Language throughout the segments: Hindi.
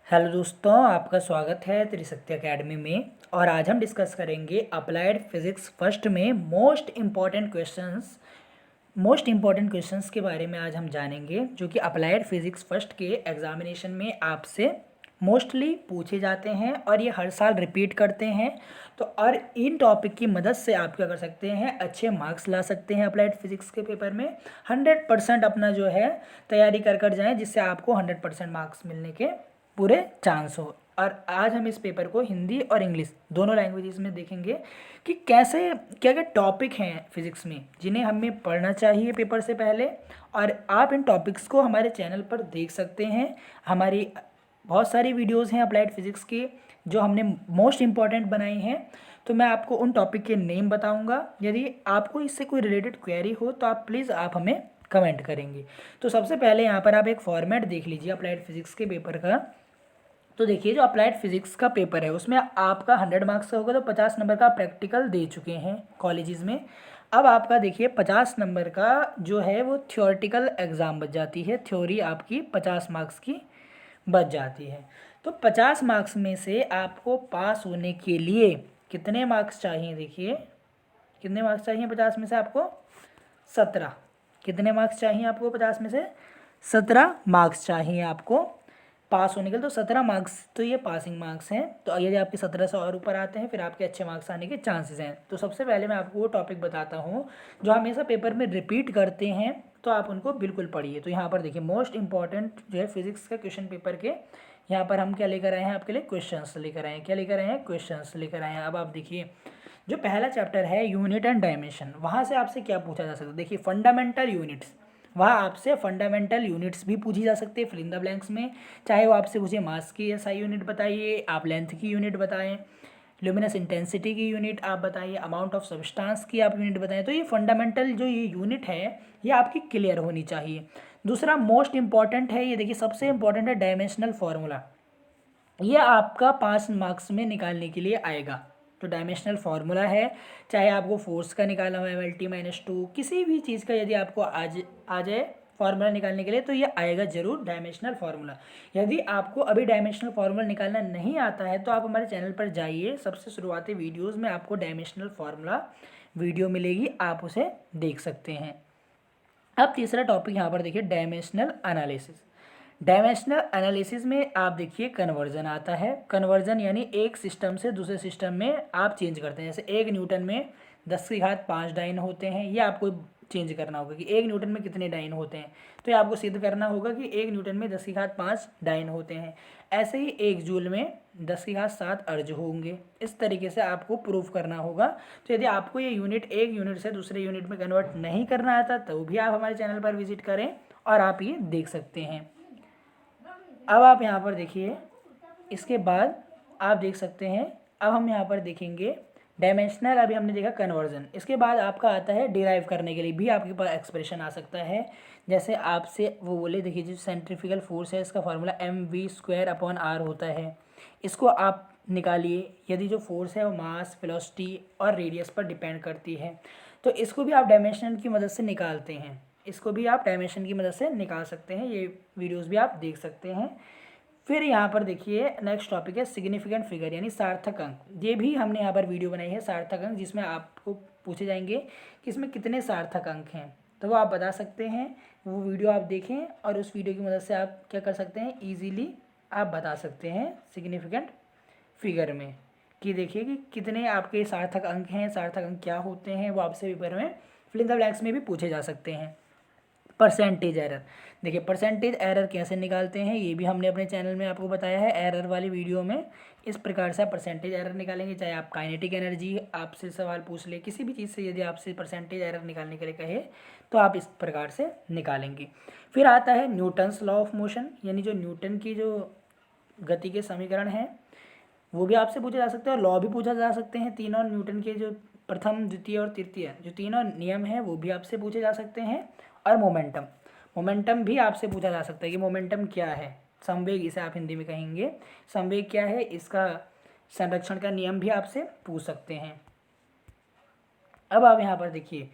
हेलो दोस्तों, आपका स्वागत है त्रिशक्ति एकेडमी में। और आज हम डिस्कस करेंगे अप्लाइड फिजिक्स फर्स्ट में मोस्ट इम्पॉर्टेंट क्वेश्चंस के बारे में। आज हम जानेंगे जो कि अप्लाइड फिजिक्स फर्स्ट के एग्जामिनेशन में आपसे मोस्टली पूछे जाते हैं और ये हर साल रिपीट करते हैं। तो और इन टॉपिक की मदद से आप क्या कर सकते हैं, अच्छे मार्क्स ला सकते हैं अप्लाइड फिजिक्स के पेपर में। 100% अपना जो है तैयारी कर जाएं, जिससे आपको 100% मार्क्स मिलने के पूरे चांस हो। और आज हम इस पेपर को हिंदी और इंग्लिश दोनों लैंग्वेजेस में देखेंगे कि कैसे क्या क्या टॉपिक हैं फिज़िक्स में जिन्हें हमें पढ़ना चाहिए पेपर से पहले। और आप इन टॉपिक्स को हमारे चैनल पर देख सकते हैं। हमारी बहुत सारी वीडियोस हैं अप्लाइड फिज़िक्स की जो हमने मोस्ट इम्पॉर्टेंट बनाई हैं। तो मैं आपको उन टॉपिक के नेम बताऊंगा। यदि आपको इससे कोई रिलेटेड क्वेरी हो तो आप प्लीज़ आप हमें कमेंट करेंगे। तो सबसे पहले यहाँ पर आप एक फॉर्मेट देख लीजिए अप्लाइड फिज़िक्स के पेपर का। तो देखिए, जो अप्लाइड फिजिक्स का पेपर है उसमें आपका 100 मार्क्स का होगा, तो 50 नंबर का प्रैक्टिकल दे चुके हैं कॉलेजेस में। अब आपका देखिए 50 नंबर का जो है वो थ्योरेटिकल एग्ज़ाम बच जाती है। थ्योरी आपकी 50 मार्क्स की बच जाती है। तो 50 मार्क्स में से आपको पास होने के लिए कितने मार्क्स चाहिए? देखिए कितने मार्क्स चाहिए 50 में से आपको? 17। कितने मार्क्स चाहिए आपको 50 में से? 17 मार्क्स चाहिए आपको पास होने के लिए। तो 17 मार्क्स तो ये पासिंग मार्क्स हैं। तो यदि आपके 17 से और ऊपर आते हैं फिर आपके अच्छे मार्क्स आने के चांसेस हैं। तो सबसे पहले मैं आपको वो टॉपिक बताता हूँ जो हमेशा पेपर में रिपीट करते हैं, तो आप उनको बिल्कुल पढ़िए। तो यहाँ पर देखिए मोस्ट इंपॉर्टेंट जो है फिजिक्स का क्वेश्चन पेपर के, यहाँ पर हम क्या लेकर आए हैं आपके लिए? क्वेश्चंस लेकर आए हैं। क्या लेकर आए हैं? क्वेश्चंस लेकर आए हैं। अब आप देखिए जो पहला चैप्टर है यूनिट एंड डायमेंशन, वहाँ से आपसे क्या पूछा जा सकता है? देखिए फंडामेंटल यूनिट्स, वहाँ आपसे फंडामेंटल यूनिट्स भी पूछी जा सकती है फिल इन द ब्लैंक्स में। चाहे वो आपसे पूछे मास की एसआई यूनिट बताइए, आप लेंथ की यूनिट बताएं, ल्यूमिनस इंटेंसिटी की यूनिट आप बताइए, अमाउंट ऑफ सब्सटेंस की आप यूनिट बताएं। तो ये फंडामेंटल जो ये यूनिट है ये आपकी क्लियर होनी चाहिए। दूसरा मोस्ट इंपॉर्टेंट है, ये देखिए सबसे इंपॉर्टेंट है डायमेंशनल फार्मूला। ये आपका 5 मार्क्स में निकालने के लिए आएगा। तो डायमेंशनल फार्मूला है, चाहे आपको फोर्स का निकालना हो MLT-2, किसी भी चीज़ का यदि आपको आ जाए फार्मूला निकालने के लिए तो ये आएगा जरूर डायमेंशनल फार्मूला। यदि आपको अभी डायमेंशनल फार्मूला निकालना नहीं आता है तो आप हमारे चैनल पर जाइए, सबसे शुरुआती वीडियोस में आपको डायमेंशनल फार्मूला वीडियो मिलेगी, आप उसे देख सकते हैं। अब तीसरा टॉपिक यहाँ पर देखिए डायमेंशनल एनालिसिस। डायमेंशनल एनालिसिस में आप देखिए कन्वर्जन आता है। कन्वर्जन यानी एक सिस्टम से दूसरे सिस्टम में आप चेंज करते हैं। जैसे 1 न्यूटन में 10⁵5 डाइन होते हैं, ये आपको चेंज करना होगा कि 1 न्यूटन में कितने डाइन होते हैं। तो ये आपको सिद्ध करना होगा कि 1 न्यूटन में 10⁵5 डाइन होते हैं। ऐसे ही 1 जूल में 10⁵7 अर्ज होंगे। इस तरीके से आपको प्रूफ करना होगा। तो यदि आपको ये यूनिट एक यूनिट से दूसरे यूनिट में कन्वर्ट नहीं करना आता तो भी आप हमारे चैनल पर विजिट करें और आप ये देख सकते हैं। अब आप यहाँ पर देखिए, इसके बाद आप देख सकते हैं, अब हम यहाँ पर देखेंगे डायमेंशनल। अभी हमने देखा कन्वर्जन, इसके बाद आपका आता है डिराइव करने के लिए भी आपके पास एक्सप्रेशन आ सकता है। जैसे आपसे वो बोले, देखिए जो सेंट्रीफ्यूगल फोर्स है इसका फार्मूला mv²/r होता है, इसको आप निकालिए। यदि जो फोर्स है वो मास, वेलोसिटी और रेडियस पर डिपेंड करती है, तो इसको भी आप डायमेंशन की मदद से निकालते हैं। इसको भी आप डायमेंशन की मदद से निकाल सकते हैं। ये वीडियोस भी आप देख सकते हैं। फिर यहाँ पर देखिए नेक्स्ट टॉपिक है सिग्निफिकेंट फिगर यानी सार्थक अंक। ये भी हमने यहाँ पर वीडियो बनाई है सार्थक अंक, जिसमें आपको पूछे जाएंगे कि इसमें कितने सार्थक अंक हैं, तो वो आप बता सकते हैं। वो वीडियो आप देखें और उस वीडियो की मदद से आप क्या कर सकते हैं, ईजीली आप बता सकते हैं सिग्निफिकेंट फिगर में कि देखिए कि कितने आपके सार्थक अंक हैं, सार्थक अंक क्या होते हैं। वो आपसे पेपर में फिल इन द ब्लैंक्स में भी पूछे जा सकते हैं। परसेंटेज एरर, देखिए परसेंटेज एरर कैसे निकालते हैं ये भी हमने अपने चैनल में आपको बताया है एरर वाली वीडियो में। इस प्रकार से आप परसेंटेज एरर निकालेंगे। चाहे आप काइनेटिक एनर्जी आपसे सवाल पूछ ले, किसी भी चीज़ से यदि आपसे परसेंटेज एरर निकालने के लिए कहे तो आप इस प्रकार से निकालेंगे। फिर आता है न्यूटन्स लॉ ऑफ मोशन, यानी जो न्यूटन की जो गति के समीकरण हैं वो भी आपसे पूछे जा सकते हैं और लॉ भी पूछा जा सकते हैं। तीनों न्यूटन के जो प्रथम, द्वितीय और तृतीय जो तीनों नियम हैं वो भी आपसे पूछे जा सकते हैं। और मोमेंटम, मोमेंटम भी आपसे पूछा जा सकता है कि मोमेंटम क्या है, संवेग इसे आप हिंदी में कहेंगे, संवेग क्या है, इसका संरक्षण का नियम भी आपसे पूछ सकते हैं। अब आप यहाँ पर देखिए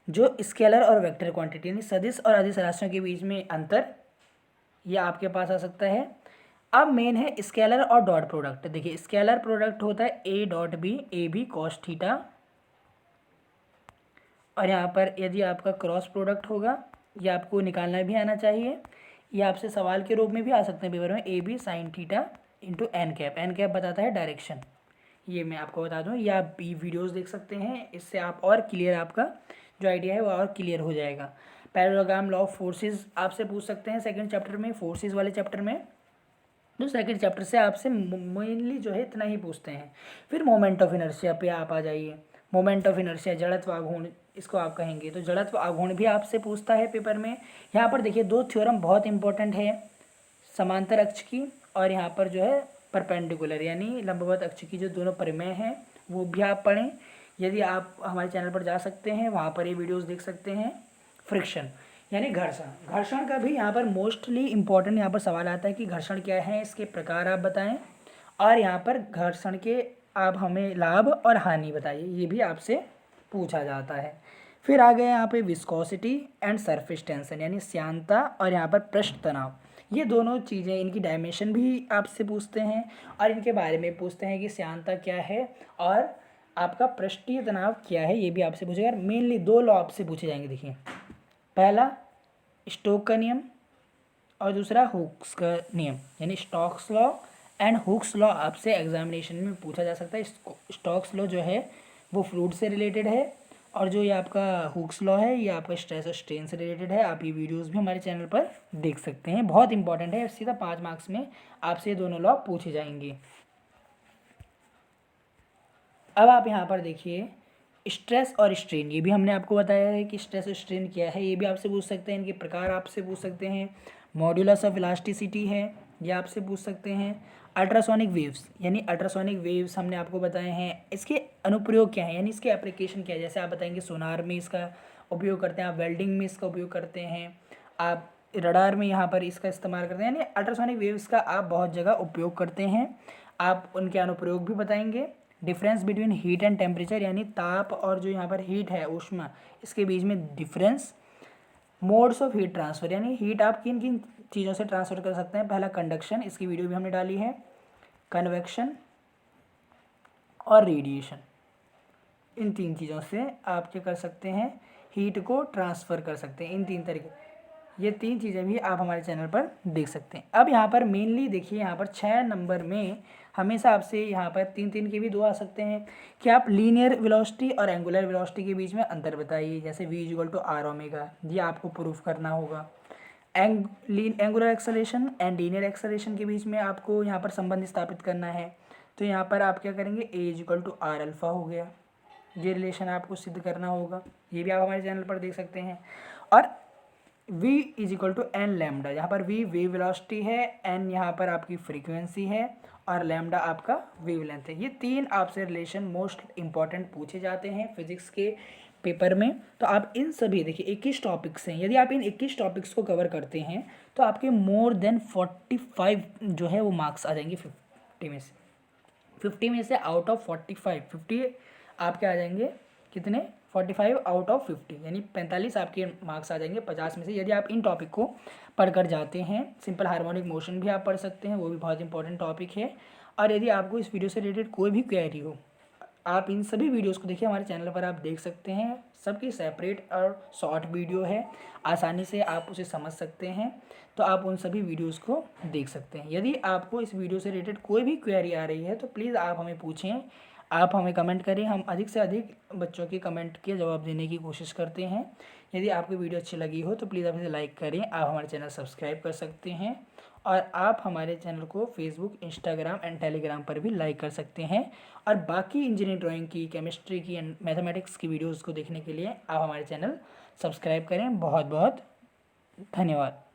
जो स्केलर और वेक्टर क्वांटिटी यानी सदिश और अदिश राशियों के बीच में अंतर, यह आपके पास आ सकता है। अब मेन है स्केलर और डॉट प्रोडक्ट। देखिए स्केलर प्रोडक्ट होता है A dot B, A B cos theta, और यहाँ पर यदि आपका क्रॉस प्रोडक्ट होगा, ये आपको निकालना भी आना चाहिए, ये आपसे सवाल के रूप में भी आ सकते हैं पेपर में, A B sine theta into N cap. N cap बताता है डायरेक्शन। ये मैं आपको बता दूँ, ये आप वीडियोस देख सकते हैं, इससे आप और क्लियर, आपका जो आइडिया है वो और क्लियर हो जाएगा। पैरेललोग्राम लॉ ऑफ फोर्सेस आपसे पूछ सकते हैं सेकंड चैप्टर में, फोर्सेस वाले चैप्टर में। जो सेकंड चैप्टर से आपसे मेनली जो है इतना ही पूछते हैं। फिर मोमेंट ऑफ इनर्शिया पे आप आ जाइए। मोमेंट ऑफ इनर्शिया, जड़त्व आघूर्ण इसको आप कहेंगे, तो जड़त्व आघूर्ण भी आपसे पूछता है पेपर में। यहाँ पर देखिए दो थ्योरम बहुत इंपॉर्टेंट है, समांतर अक्ष की और यहाँ पर जो है परपेंडिकुलर यानी लंबवत अक्ष की जो दोनों परिमेय हैं वो भी आप पढ़ें। यदि आप हमारे चैनल पर जा सकते हैं, वहाँ पर ये वीडियोस देख सकते हैं। फ्रिक्शन यानी घर्षण, घर्षण का भी यहाँ पर मोस्टली इम्पोर्टेंट यहाँ पर सवाल आता है कि घर्षण क्या है, इसके प्रकार आप बताएं, और यहाँ पर घर्षण के आप हमें लाभ और हानि बताइए, ये भी आपसे पूछा जाता है। फिर आ गए यहाँ पे विस्कोसिटी एंड सरफेस टेंशन यानी श्यानता और यहाँ पर पृष्ठ तनाव। ये दोनों चीज़ें, इनकी डायमेंशन भी आपसे पूछते हैं और इनके बारे में पूछते हैं कि श्यानता क्या है और आपका पृष्ठीय तनाव क्या है, ये भी आपसे पूछेगा। मेनली दो लॉ आपसे पूछे जाएंगे। देखिए पहला स्टोक का नियम और दूसरा हुक्स का नियम यानी Stokes law and Hooke's law आपसे एग्जामिनेशन में पूछा जा सकता है। स्टोक्स लॉ जो है वो फ्लूइड से रिलेटेड है और जो ये आपका हुक्स लॉ है ये आपका स्ट्रेस और स्ट्रेन से रिलेटेड है। आप ये वीडियोस भी हमारे चैनल पर देख सकते हैं, बहुत इंपॉर्टेंट है। सीधा 5 मार्क्स में आपसे ये दोनों लॉ पूछे जाएंगे। अब आप यहाँ पर देखिए स्ट्रेस और स्ट्रेन, ये भी हमने आपको बताया है कि स्ट्रेस और स्ट्रेन क्या है, ये भी आपसे पूछ सकते हैं। इनके प्रकार आपसे पूछ सकते हैं। मॉड्यूलस ऑफ इलास्टिसिटी है, ये आपसे पूछ सकते हैं। अल्ट्रासोनिक वेव्स यानी अल्ट्रासोनिक वेव्स हमने आपको बताए हैं, इसके अनुप्रयोग क्या है यानी इसके एप्लीकेशन क्या है। जैसे आप बताएंगे सोनार में इसका उपयोग करते हैं, आप वेल्डिंग में इसका उपयोग करते हैं, आप रडार में यहाँ पर इसका इस्तेमाल करते हैं, यानी अल्ट्रासोनिक वेव्स का आप बहुत जगह उपयोग करते हैं। आप उनके अनुप्रयोग भी बताएंगे। Difference between heat and temperature यानी ताप और जो यहाँ पर हीट है ऊष्मा, इसके बीच में difference. Modes of heat transfer यानी हीट आप किन किन चीज़ों से ट्रांसफ़र कर सकते हैं। पहला कंडक्शन, इसकी वीडियो भी हमने डाली है। कन्वेक्शन और रेडिएशन, इन 3 चीज़ों से आप क्या कर सकते हैं, हीट को ट्रांसफ़र कर सकते हैं। इन 3 तरीके, ये 3 चीज़ें भी आप हमारे चैनल पर देख सकते हैं। अब यहाँ पर मेनली देखिए, यहाँ पर 6 नंबर में हमेशा आपसे यहाँ पर 3-3 के भी 2 आ सकते हैं कि आप लीनियर वेलोसिटी और एंगुलर वेलोसिटी के बीच में अंतर बताइए। जैसे v equal to R omega, ये आपको प्रूफ करना होगा। Angular acceleration and linear acceleration के बीच में आपको यहाँ पर संबंध स्थापित करना है। तो यहाँ पर आप क्या करेंगे, a equal to R alpha हो गया, ये रिलेशन आपको सिद्ध करना होगा। ये भी आप हमारे चैनल पर देख सकते हैं। और v is equal to N lambda, यहाँ पर v वेव वेलोसिटी है, n यहाँ पर आपकी फ्रीक्वेंसी है और लैम्डा आपका वेवलेंथ है। ये 3 आपसे रिलेशन मोस्ट इंपॉर्टेंट पूछे जाते हैं फिजिक्स के पेपर में। तो आप इन सभी, देखिए 21 टॉपिक्स हैं, यदि आप इन 21 टॉपिक्स को कवर करते हैं तो आपके मोर देन 45 जो है वो मार्क्स आ जाएंगे 50 में से। 50 में से आउट ऑफ 45, 50 आपके आ जाएंगे कितने, 45 आउट ऑफ 50 यानी 45 आपके मार्क्स आ जाएंगे 50 में से, यदि आप इन टॉपिक को पढ़कर जाते हैं। सिंपल हार्मोनिक मोशन भी आप पढ़ सकते हैं, वो भी बहुत इंपॉर्टेंट टॉपिक है। और यदि आपको इस वीडियो से रिलेटेड कोई भी क्वेरी हो, आप इन सभी वीडियोस को देखिए, हमारे चैनल पर आप देख सकते हैं। सबकी सेपरेट और शॉर्ट वीडियो है, आसानी से आप उसे समझ सकते हैं, तो आप उन सभी वीडियोस को देख सकते हैं। यदि आपको इस वीडियो से रिलेटेड कोई भी क्वेरी आ रही है तो प्लीज़ आप हमें पूछें, आप हमें कमेंट करें। हम अधिक से अधिक बच्चों के कमेंट के जवाब देने की कोशिश करते हैं। यदि आपको वीडियो अच्छी लगी हो तो प्लीज़ आप इसे लाइक करें। आप हमारे चैनल सब्सक्राइब कर सकते हैं और आप हमारे चैनल को फेसबुक, इंस्टाग्राम एंड टेलीग्राम पर भी लाइक कर सकते हैं। और बाकी इंजीनियरिंग ड्राइंग की, केमिस्ट्री की एंड मैथमेटिक्स की वीडियोज़ को देखने के लिए आप हमारे चैनल सब्सक्राइब करें। बहुत बहुत धन्यवाद।